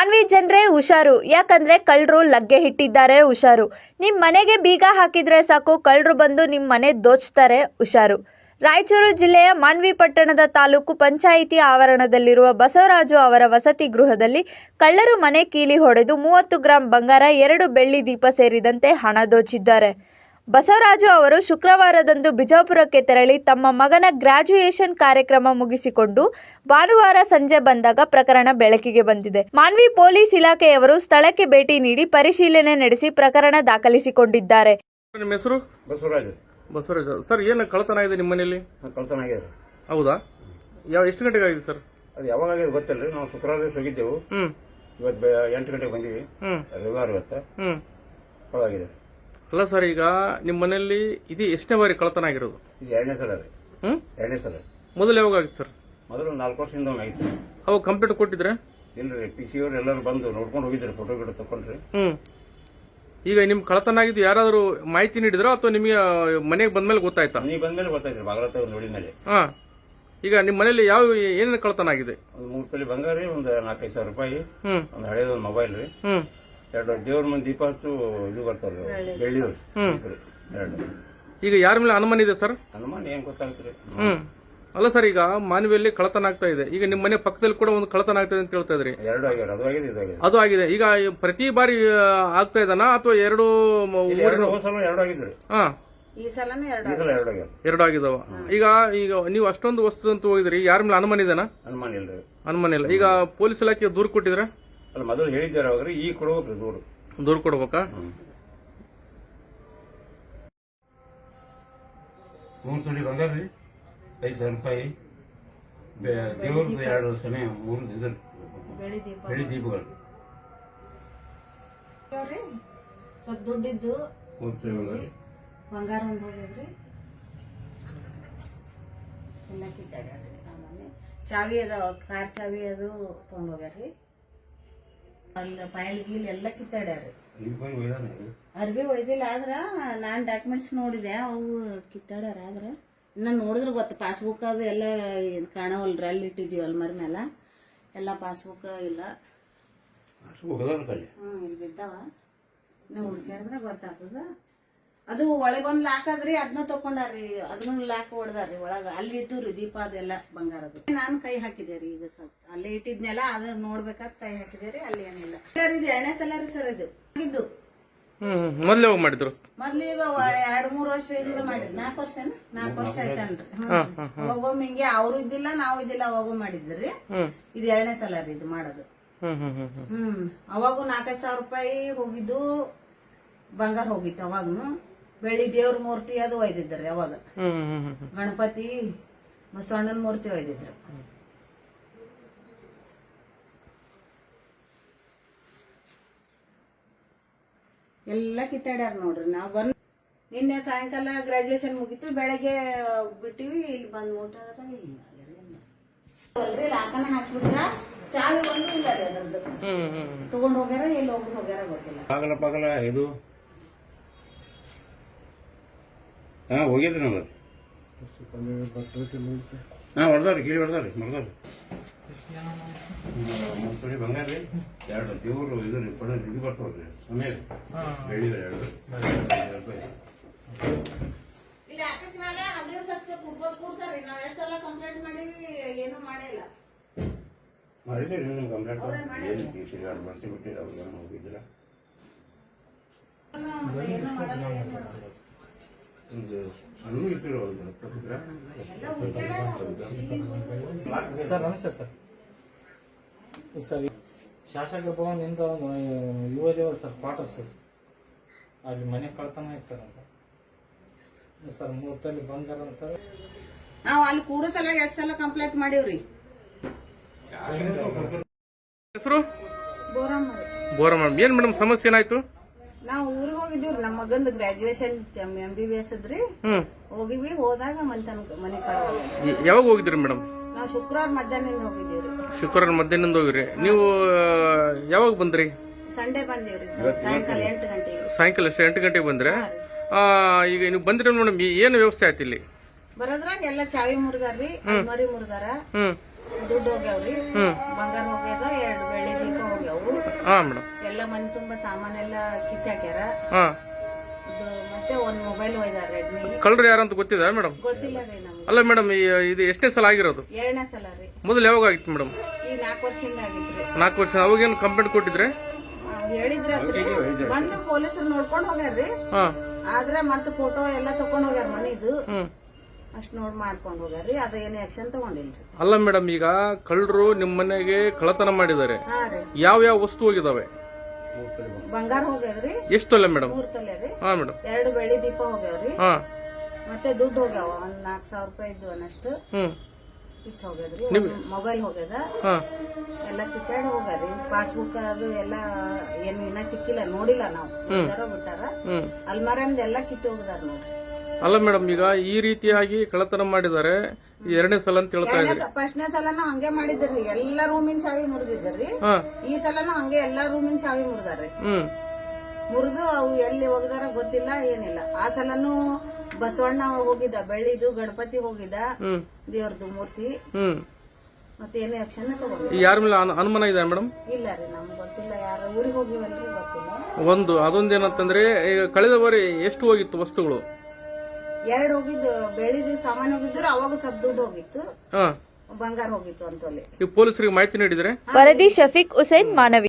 ಮಾನ್ವಿ ಜನರೇ ಹುಷಾರು, ಯಾಕಂದ್ರೆ ಕಳ್ಳರು ಲಗ್ಗೆ ಇಟ್ಟಿದ್ದಾರೆ. ಹುಷಾರು. ನಿಮ್ಮ ಮನೆಗೆ ಬೀಗ ಹಾಕಿದ್ರೆ ಸಾಕು, ಕಳ್ಳರು ಬಂದು ನಿಮ್ಮ ಮನೆ ದೋಚ್ತಾರೆ. ಹುಷಾರು. ರಾಯಚೂರು ಜಿಲ್ಲೆಯ ಮಾನ್ವಿ ಪಟ್ಟಣದ ತಾಲೂಕು ಪಂಚಾಯಿತಿ ಆವರಣದಲ್ಲಿರುವ ಬಸವರಾಜು ಅವರ ವಸತಿ ಗೃಹದಲ್ಲಿ ಕಳ್ಳರು ಮನೆ ಕೀಲಿ ಹೊಡೆದು 30 ಗ್ರಾಂ ಬಂಗಾರ, 2 ಬೆಳ್ಳಿ ದೀಪ ಸೇರಿದಂತೆ ಹಣ ದೋಚಿದ್ದಾರೆ. ಬಸವರಾಜು ಅವರು ಶುಕ್ರವಾರದಂದು ಬಿಜಾಪುರಕ್ಕೆ ತೆರಳಿ ತಮ್ಮ ಮಗನ ಗ್ರಾಜ್ಯುಯೇಷನ್ ಕಾರ್ಯಕ್ರಮ ಮುಗಿಸಿಕೊಂಡು ಭಾನುವಾರ ಸಂಜೆ ಬಂದಾಗ ಪ್ರಕರಣ ಬೆಳಕಿಗೆ ಬಂದಿದೆ. ಮಾನ್ವಿ ಪೊಲೀಸ್ ಇಲಾಖೆಯವರು ಸ್ಥಳಕ್ಕೆ ಭೇಟಿ ನೀಡಿ ಪರಿಶೀಲನೆ ನಡೆಸಿ ಪ್ರಕರಣ ದಾಖಲಿಸಿಕೊಂಡಿದ್ದಾರೆ. ನಿಮ್ಮ ಹೆಸರು? ಬಸವರಾಜ್ ಸರ್. ಏನು ಕಳ್ಳತನ ಆಗಿದೆ ನಿಮ್ಮ ಮನೆಯಲ್ಲಿ? ಕಳ್ತನ ಆಗಿದೆ. ಹೌದಾ? ಎಷ್ಟು ಗಂಟೆಗೆ ಆಗಿದೆ ಸರ್? ಅದು ಯಾವಾಗ ಆಗಿದೆ ಗೊತ್ತಿಲ್ಲ. ನಾವು ಶುಕ್ರವಾರ ದಿವಸ ಹೋಗಿದ್ದೆವು. ಇವತ್ತು 8 ಗಂಟೆಗೆ ಬಂದಿವಿ. ರವಿವಾರ ಇವತ್ತು ಕಳ್ಳಾಗಿದೆ. ಅಲ್ಲ ಸರ್, ಈಗ ನಿಮ್ಮ ಮನೆಯಲ್ಲಿ ಇದು ಎಷ್ಟನೇ ಬಾರಿ ಕಳ್ಳತನ ಆಗಿರೋದು? ಇದು 2ನೇ ಸಲ ರೀ. 2ನೇ ಸಲ. ಮೊದಲು ಯಾವಾಗ ಆಗಿತ್ತು ಸರ್? ಮೊದಲು 4 ವರ್ಷದಿಂದ ಆಗಿತ್ತು. ಅವಾಗ ಕಂಪ್ಲೇಂಟ್ ಕೊಟ್ಟಿದ್ರೆ? ಇಲ್ರಿ, PC ಅವ್ರು ಎಲ್ಲರೂ ಬಂದು ನೋಡ್ಕೊಂಡು ಹೋಗಿದ್ರು, ಫೋಟೋ ಗಿಡ ತಕೊಂಡ್ರಿ. ಈಗ ನಿಮ್ ಕಳ್ಳತನ ಆಗಿದ್ದು ಯಾರಾದ್ರೂ ಮಾಹಿತಿ ನೀಡಿದ್ರ ಅಥವಾ ನಿಮಗೆ ಮನೆಗೆ ಬಂದ್ಮೇಲೆ ಗೊತ್ತಾಯ್ತಾ? ನೀವು ಬಂದ್ಮೇಲೆ ಗೊತ್ತಾಯ್ತು, ಬಾಗಲ ತೆಗೆದು ನೋಡಿದ ಮೇಲೆ. ಈಗ ನಿಮ್ಮ ಮನೆಯಲ್ಲಿ ಯಾವ ಏನೇನು ಕಳ್ಳತನ ಆಗಿದೆ? ಒಂದು 3 ತೊಲೆ ಬಂಗಾರ ರೀ, ಒಂದು 4-5 ಸಾವಿರ ರೂಪಾಯಿ, ಒಂದು ಹಳೇದೊಂದು ಮೊಬೈಲ್ ರೀ, 2 ದೇವ್ರ ಮಂದಿ ದೀಪ ಹಚ್ಚು ಇದು ಬರ್ತಾವ್ರಿ, ಬೆಳ್ಳಿಯವ್ರು 2. ಈಗ ಯಾರ ಮೇಲೆ ಅನುಮಾನ ಇದೆ ಸರ್? ಅನುಮಾನ ಏನ್ ಗೊತ್ತಾಗ್ತದೆ? ಅಲ್ಲ ಸರ್, ಈಗ ಮಾನವಿಯಲ್ಲಿ ಕಳ್ಳತನ ಆಗ್ತಾ ಇದೆ. ಈಗ ನಿಮ್ಮ ಮನೆ ಪಕ್ಕದಲ್ಲಿ ಕೂಡ ಒಂದು ಕಳ್ಳತನ ಆಗ್ತಾ ಇದೆ ಅಂತ ಹೇಳ್ತಾ ಇದ್ರಿ. 2 ಆಗ್ಯಾರ. ಅದು ಆಗಿದೆ, ಇದು ಆಗಿದೆ. ಅದು ಆಗಿದೆ. ಈಗ ಪ್ರತಿ ಬಾರಿ ಆಗ್ತಾ ಇದಾನ ಅಥವಾ 2 2 ಆಗಿದ್ರಿ? ಈ ಸಲನೂ 2 ಆಗ್ಯಾರ. 2 ಆಗಿದಾವ. ಈಗ ನೀವು ಅಷ್ಟೊಂದು ವಸ್ತು ಅಂತ ಹೋಗಿದ್ರಿ, ಯಾರ ಮೇಲೆ ಅನುಮಾನ ಇದೆನಾ? ಅನುಮಾನ ಇಲ್ರಿ. ಅನುಮಾನ ಇಲ್ಲ. ಈಗ ಪೊಲೀಸ್ ಇಲಾಖೆ ದೂರು ಕೊಟ್ಟಿದ್ರೆ? ಅಲ್ಲ, ಮೊದಲು ಹೇಳಿದ್ದಾರೆ ಅವಾಗ, ಈಗ ಕೊಡ್ಬೇಕ್ರಿ ದೂರು ಕೊಡ್ಬೇಕಾ? 3 ತೊಲೆ ಬಂಗಾರ ರೀ, 5 ಸಾವಿರ ರೂಪಾಯಿ, ದೇವ್ರದ್ದು 2 ಸಮಯ, 3 ಇದ್ರ ಬೆಳ್ಳಿ ದೀಪಗಳು, ಸ್ವಲ್ಪ ದುಡ್ಡಿದ್ದು ಬಂಗಾರ ಒಂದು ಹೋಗಿದ್ರಿ, ಎಲ್ಲ ಕಿತ್ತಾಡ್ಯಾರ್ರಿ. ಸಾಮಾನ್ಯ ಚಾವಿ ಅದ, ಕಾರ್ ಚಾವಿ ಅದು ತಗೊಂಡ್ ಹೋಗ್ಯಾರ್ರಿ. ಅಲ್ಲಿ ಫೈಲ್ ಗೀಲ್ ಎಲ್ಲ ಕಿತ್ತಾಡ್ಯಾರ್ರಿ. ಅರ್ಬಿ ಒಯ್ದಿಲ್ಲ, ಆದ್ರ ನಾನ್ ಡಾಕ್ಯುಮೆಂಟ್ಸ್ ನೋಡಿದೆ, ಅವು ಕಿತ್ತಾಡ್ಯಾರ. ಆದ್ರ ಇನ್ನ ನೋಡಿದ್ರೆ ಗೊತ್ತ, ಪಾಸ್ಬುಕ್ ಅದು ಎಲ್ಲ ಕಾಣವಲ್ರಿ. ಅಲ್ಲಿ ಇಟ್ಟಿದೀವಿ ಅಲ್ಮಾರಿ ಮೇಲೆ ಎಲ್ಲ, ಪಾಸ್ಬುಕ್ ಇಲ್ಲ. ಇಲ್ಲಿ ಬಿದ್ದಾವ, ನಾವು ಹುಡ್ಕ್ಯಾಡಿದ್ರೆ ಗೊತ್ತಾಗ್ತದ. ಅದು ಒಳಗೊಂದ್ ಲಾಕ್ ಅದ್ರಿ, ಅದನ್ನ ತಕೊಂಡಾರ್ರಿ, ಅದನ್ನ ಲಾಕ್ ಹೊಡ್ದಾರ್ರಿ ಒಳಗ. ಅಲ್ಲಿ ಇಟ್ಟುರಿ ದೀಪ ಅದೆಲ್ಲ ಬಂಗಾರದು. ನಾನು ಕೈ ಹಾಕಿದೆ ರೀ, ಈಗ ಸ್ವಲ್ಪ ಅಲ್ಲೇ ಇಟ್ಟಿದ್ನೆಲ್ಲ, ಅದನ್ನ ನೋಡ್ಬೇಕಾದ್ ಕೈ ಹಾಕಿದೆ ರೀ. ಅಲ್ಲಿ ಏನಿಲ್ಲ. ಇದು 2ನೇ ಸಲ ರೀ ಸರ್. ಇದು ಆಗಿದ್ದು ಮೊದ್ಲು ಯಾವಾಗ ಮಾಡಿದ್ರು? ಮೊದ್ಲು ಈಗ 2-3 ವರ್ಷ ಇಂದ ಮಾಡಿದ್. 4 ವರ್ಷ ಆಯ್ತನ್ರಿ. ಹೋಗೊಮ್ಮೆ ಹಿಂಗೆ ಅವ್ರು ಇದ್ದಿಲ್ಲ, ನಾವು ಇದ್ದಿಲ್ಲ, ಅವಾಗೂ ಮಾಡಿದ್ರಿ. ಇದು 2ನೇ ಸಲ ರೀ ಇದು ಮಾಡೋದು. ಅವಾಗೂ 4-5 ಸಾವಿರ ರೂಪಾಯಿ ಹೋಗಿದ್ದು ಬಂಗಾರ ಹೋಗಿತ್ತು. ಅವಾಗನು ಬೆಳ್ಳಿ ದೇವ್ರ ಮೂರ್ತಿ ಅದು ಒಯ್ದಿದ್ರಿ. ಅವಾಗ ಗಣಪತಿ ಬಸವಣ್ಣನ ಮೂರ್ತಿ ಒಯ್ದಿದ್ರು. ಎಲ್ಲ ಕಿತ್ತಾಡ್ಯಾರ ನೋಡ್ರಿ. ನಾವ್ ಬಂದ್ ನಿನ್ನೆ ಸಾಯಂಕಾಲ ಗ್ರಾಜುಯೇಷನ್ ಮುಗಿತು, ಬೆಳಗ್ಗೆ ಬಿಟ್ಟಿವಿ. ಇಲ್ಲಿ ಬಂದ್ ಮುಟ್ಟಾದ್ರಿ, ಲಾಕನ ಹಾಕ್ಬಿಟ್ರ, ಚಾವಿ ಒಂದು ಇಲ್ಲ ರೀ ಅದ್ರದ್ದು. ತಗೊಂಡ್ ಹೋಗ್ಯಾರ, ಎಲ್ಲಿ ಹೋಗ್ಯಾರ ಗೊತ್ತಿಲ್ಲ. ಪಾಗಲ ಇದು ಹೋಗಿದ್ರಿ ನಮ್ದು. ಹೊಡೆದಾರಿ, ಕೀಳಿ ಹೊಡೆದಾರಿ, ಮರ್ದಾರಿ. 3 ತೊಲೆ ಬಂಗಾರ ರೀ, 2 ದೇವ್ರು ಇದು ರೀ, ಪಡ ಇದು ಬರ್ತಾವ್ರಿ, ಸಮಯ ಬೆಳ್ಳಿದ್ರೆ 2 ರೂಪಾಯಿ. ಇಲ್ಲಿ ಆಕಾಶ ಮೇಲೆ ಅದೇ ಸತ್ಯ ಕೂಡ್ತಾರ್ರಿ. ನಾವ್ 2 ಸಲ ಕಂಪ್ಲೇಂಟ್ ಮಾಡೀವಿ, ಏನು ಮಾಡಿಲ್ಲ. ಮಾಡಿದ್ದೀರಿ ನೀವು ಕಂಪ್ಲೇಂಟ್? ಏನು PC ಗಾರ್ಡ್ ಬರ್ಸಿಬಿಟ್ಟಿಲ್ಲ, ಅವ್ರಿಗೆ ಹೋಗಿದ್ದೀರಾ? ಸರ್ ನಮಸ್ತೆ ಸರ್. ಸರ್ ಶಾಸಕ ಭವನದಿಂದ ಯುವದೇವ ಸರ್ ಕ್ವಾರ್ಟರ್ ಸರ್, ಅಲ್ಲಿ ಮನೆ ಕಳ್ತನ ಐತೆ ಸರ್ ಅಂತ ಸರ್. 3 ತೊಲೆ ಬಂಗಾರ ಸರ್. ನಾವು ಅಲ್ಲಿ ಕೂಡ ಸಲ 2 ಸಲ ಕಂಪ್ಲೇಂಟ್ ಮಾಡೀವ್ರಿ. ಹೆಸರು? ಬೋರಮ್ಮ. ಬೋರಮ್ಮ. ಏನ್ ಮೇಡಮ್ ಸಮಸ್ಯೆ ಏನಾಯ್ತು? ನಾವು ಊರಿಗೆ ಹೋಗಿದ್ದೀವ್ರಿ, ನಮ್ಮ ಮಗಂದು ಗ್ರಾಜುಯೇಷನ್ MBBS ಅದ್ರಿ. ಹೋಗಿವಿ, ಹೋದಾಗ ಮನೆ ಕಳ್ದ. ಯಾವಾಗ ಹೋಗಿದ್ರಿ ಮೇಡಮ್? ನಾವು ಶುಕ್ರವಾರ ಮಧ್ಯಾಹ್ನದಿಂದ ಹೋಗಿದ್ದೀವ್ರಿ. ಶುಕ್ರವಾರ ಮಧ್ಯಾಹ್ನದಿಂದ ಹೋಗಿರಿ. ನೀವು ಯಾವಾಗ ಬಂದ್ರಿ? ಸಂಡೇ ಬಂದೀವ್ರಿ ಸಾಯಂಕಾಲ 8 ಗಂಟೆಗೆ. ಸಾಯಂಕಾಲ 8 ಗಂಟೆಗೆ ಬಂದ್ರೆ? ಈಗ ನೀವು ಬಂದ್ರಿ ಮೇಡಮ್, ಏನು ವ್ಯವಸ್ಥೆ ಆಯ್ತು ಇಲ್ಲಿ? ಬರೋದ್ರಾಗ ಎಲ್ಲ ಚಾವಿ ಮುರಿದಾರ್ರಿ, ಅಲ್ಮಾರಿ ಮುರಿದಾರ, ದುಡ್ಡು ಹೋಗ್ಯಾವ್ರಿ, ಬಂಗಾರ ಹೋಗ್ಯದ, 2 ಬೆಳ್ಳಿ ದೀಪ ಹೋಗ್ಯಾವು. ಹಾ ಮೇಡಮ್. ಎಲ್ಲ ಮನೆ ತುಂಬಾ ಸಾಮಾನೆಲ್ಲ ಕಿತ್ತಾಕ್ಯಾರ. ಹಾ. ಇದು ಮತ್ತೆ ಒಂದ್ ಮೊಬೈಲ್ ಒಯ್ದಾರ ರೆಡ್ಮಿ. ಕಳ್ಳರು ಯಾರಂತ ಗೊತ್ತಿದೆ ಮೇಡಮ್? ಗೊತ್ತಿಲ್ಲ ರೀ ನಮ್ಗೆ. ಅಲ್ಲ ಮೇಡಮ್, ಇದು ಎಷ್ಟನೇ ಸಲ ಆಗಿರೋದು? 2ನೇ ಸಲ ರೀ. ಮೊದಲು ಯಾವಾಗ ಆಗಿತ್ತು ಮೇಡಮ್? ಈ 4 ವರ್ಷದಿಂದ ಆಗಿದ್ರಿ. 4 ವರ್ಷ. ಅವಾಗೇನು ಕಂಪ್ಲೇಂಟ್ ಕೊಟ್ಟಿದ್ರೆ? ಹೇಳಿದ್ರಿ ಬಂದು ಪೊಲೀಸರು ನೋಡ್ಕೊಂಡ್ ಹೋಗ್ಯಾರ್ರಿ. ಹಾ. ಆದ್ರೆ ಮತ್ತೆ ಫೋಟೋ ಎಲ್ಲ ತಕೊಂಡ್ ಹೋಗ್ಯಾರ ಮನಿದು. ಹ್ಮ್. ಅಷ್ಟ್ ನೋಡ್ ಮಾಡ್ಕೊಂಡ್ ಹೋಗ್ಯಾರ್ರಿ. ಅದ ಏನು ಆಕ್ಷನ್ ತಗೊಂಡಿಲ್ರಿ. ಅಲ್ಲ ಮೇಡಮ್, ಈಗ ಕಳ್ಳರು ನಿಮ್ಮ ಮನೆಗೆ ಕಳ್ಳತನ ಮಾಡಿದ್ದಾರೆ. ಹಾ ರೀ. ಯಾವ ಯಾವ ವಸ್ತು ಹೋಗಿದಾವೆ? ಬಂಗಾರ ಹೋಗ್ಯಾದ್ರಿ. ಎಷ್ಟು ತೊಲೆ ಮೇಡಮ್? 3 ತೊಲೆ ರೀ. ಹಾ ಮೇಡಮ್. 2 ಬೆಳ್ಳಿ ದೀಪ ಹೋಗ್ಯಾವ್ರಿ. ಹಾ. ಮತ್ತೆ ದುಡ್ಡು ಹೋಗ್ಯಾವ ಒಂದ್ 4,000 ರೂಪಾಯಿ ಇದ್ದು ಅನ್ನಷ್ಟು. ಹ್ಮ್. ಇಷ್ಟ ಹೋಗ್ಯದ್ರಿ. ಮೊಬೈಲ್ ಹೋಗ್ಯದ. ಹಾ. ಎಲ್ಲ ಕಿತ್ತಾಡಿ ಹೋಗ್ಯಾರಿ. ಪಾಸ್ಬುಕ್ ಅದು ಎಲ್ಲ ಏನ್ ಇನ್ನ ಸಿಕ್ಕಿಲ್ಲ, ನೋಡಿಲ್ಲ ನಾವು. ಬಿಟ್ಟಾರ. ಅಲ್ಮಾರಂದ ಎಲ್ಲ ಕಿತ್ತು ಹೋಗಿದಾರ ನೋಡ್ರಿ. ಅಲ್ಲ ಮೇಡಮ್, ಈಗ ಈ ರೀತಿಯಾಗಿ ಕಳ್ಳತನ ಮಾಡಿದ್ದಾರೆ, 2ನೇ ಸಲ ಅಂತ ಹೇಳ್ತಾ ಇದ್ದಾರೆ. ಫಸ್ಟ್ನೇ ಸಲನು ಹಂಗೆ ಮಾಡಿದ್ರಿ. ಎಲ್ಲಾ ರೂಮಿನ ಚಾವಿ ಮುರಿದಿದ್ರಿ. ಹಾ. ಈ ಸಲನು ಹಂಗೆ ಎಲ್ಲಾ ರೂಮಿನ ಚಾವಿ ಮುರಿದಾರ್ರಿ. ಹ್ಮ್. ಮುರಿದು ಅವು ಎಲ್ಲಿ ಹೋಗಿದಾರ ಗೊತ್ತಿಲ್ಲ, ಏನಿಲ್ಲ. ಆ ಸಲನು ಬಸವಣ್ಣ ಹೋಗಿದ್ದ, ಬೆಳ್ಳಿದು ಗಣಪತಿ ಹೋಗಿದ್ದ, ದೇವ್ರದ್ದು ಮೂರ್ತಿ. ಹ್ಮ್. ಮತ್ತೆ ಏನು ಆಕ್ಷನ್ ತಗೊಂಡ್ರಿ. ಈ ಯಾರ ಮೇಲೆ ಅನುಮಾನ ಇದೆ ಮೇಡಮ್? ಇಲ್ಲ ರೀ, ನಮ್ಗೆ ಗೊತ್ತಿಲ್ಲ. ಯಾರು ಊರಿಗೆ ಹೋಗಿವಲ್ರಿ, ಗೊತ್ತಿಲ್ಲ. ಅದೊಂದೇನಂತಂದ್ರೆ, ಈಗ ಕಳೆದ ಬಾರಿ ಎಷ್ಟು ಹೋಗಿತ್ತು ವಸ್ತುಗಳು? 2 ಹೋಗಿದ್ದು. ಬೆಳ್ಳಿದು ಸಾಮಾನು ಹೋಗಿದ್ರು. ಅವಾಗ ಸ್ವಲ್ಪ ದುಡ್ಡು ಹೋಗಿತ್ತು. ಹಾ. ಬಂಗಾರ ಹೋಗಿತ್ತು ಅಂತಲ್ಲಿ. ಈ ಪೊಲೀಸರಿಗೆ ಮಾಹಿತಿ ನೀಡಿದ್ರೆ? ವರದಿ ಶಫೀಕ್ ಹುಸೇನ್, ಮಾನವಿ.